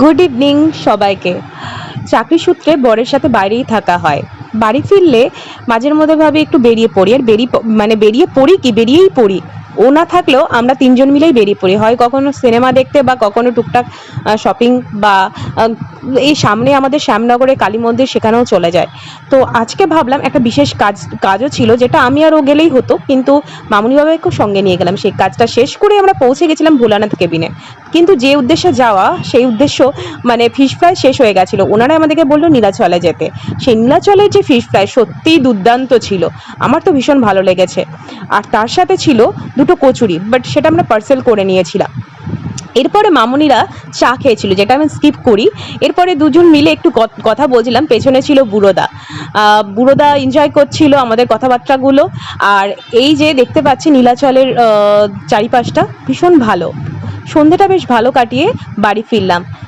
Good evening সবাইকে। চাকরি সূত্রে বরের সাথে বাইরেই থাকা হয়। বাড়ি ফিরলে মাঝের মধ্যে ভাবি একটু বেরিয়ে পড়ি, আর বেরিয়ে পড়ি কি বেরিয়েই পড়ি। ও না থাকলেও আমরা তিনজন মিলেই বেরিয়ে পড়ি, হয় কখনো সিনেমা দেখতে বা কখনো টুকটাক শপিং বা আহ, এই সামনে আমাদের শ্যামনগরে কালী মন্দির, সেখানেও চলে যায়। তো আজকে ভাবলাম একটা বিশেষ কাজও ছিল, যেটা আমি আর ও গেলেই হতো, কিন্তু মামুনি বাবাকে সঙ্গে নিয়ে গেলাম। সেই কাজটা শেষ করে আমরা পৌঁছে গেছিলাম ভোলানাথ কেবিনে। কিন্তু যে উদ্দেশ্যে যাওয়া, সেই উদ্দেশ্য মানে ফিশ ফ্রাই শেষ হয়ে গেছিলো। ওনারা আমাদেরকে বললো নীলাচলে যেতে। সেই নীলাচলের যে ফিশ ফ্রাই সত্যিই দুর্দান্ত ছিল, আমার তো ভীষণ ভালো লেগেছে। আর তার সাথে ছিল দুটো কচুরি, বাট সেটা আমরা পার্সেল করে নিয়েছিলাম। এরপরে মামুনিরা চা খেয়েছিল, যেটা আমি স্কিপ করি। এরপরে দুজন মিলে একটু কথা বলছিলাম, পেছনে ছিল বুড়োদা। বুড়োদা এনজয় করছিল আমাদের কথাবার্তাগুলো। আর এই যে দেখতে পাচ্ছি নীলাচলের চারিপাশটা ভীষণ ভালো। সন্ধেটা বেশ ভালো কাটিয়ে বাড়ি ফিরলাম।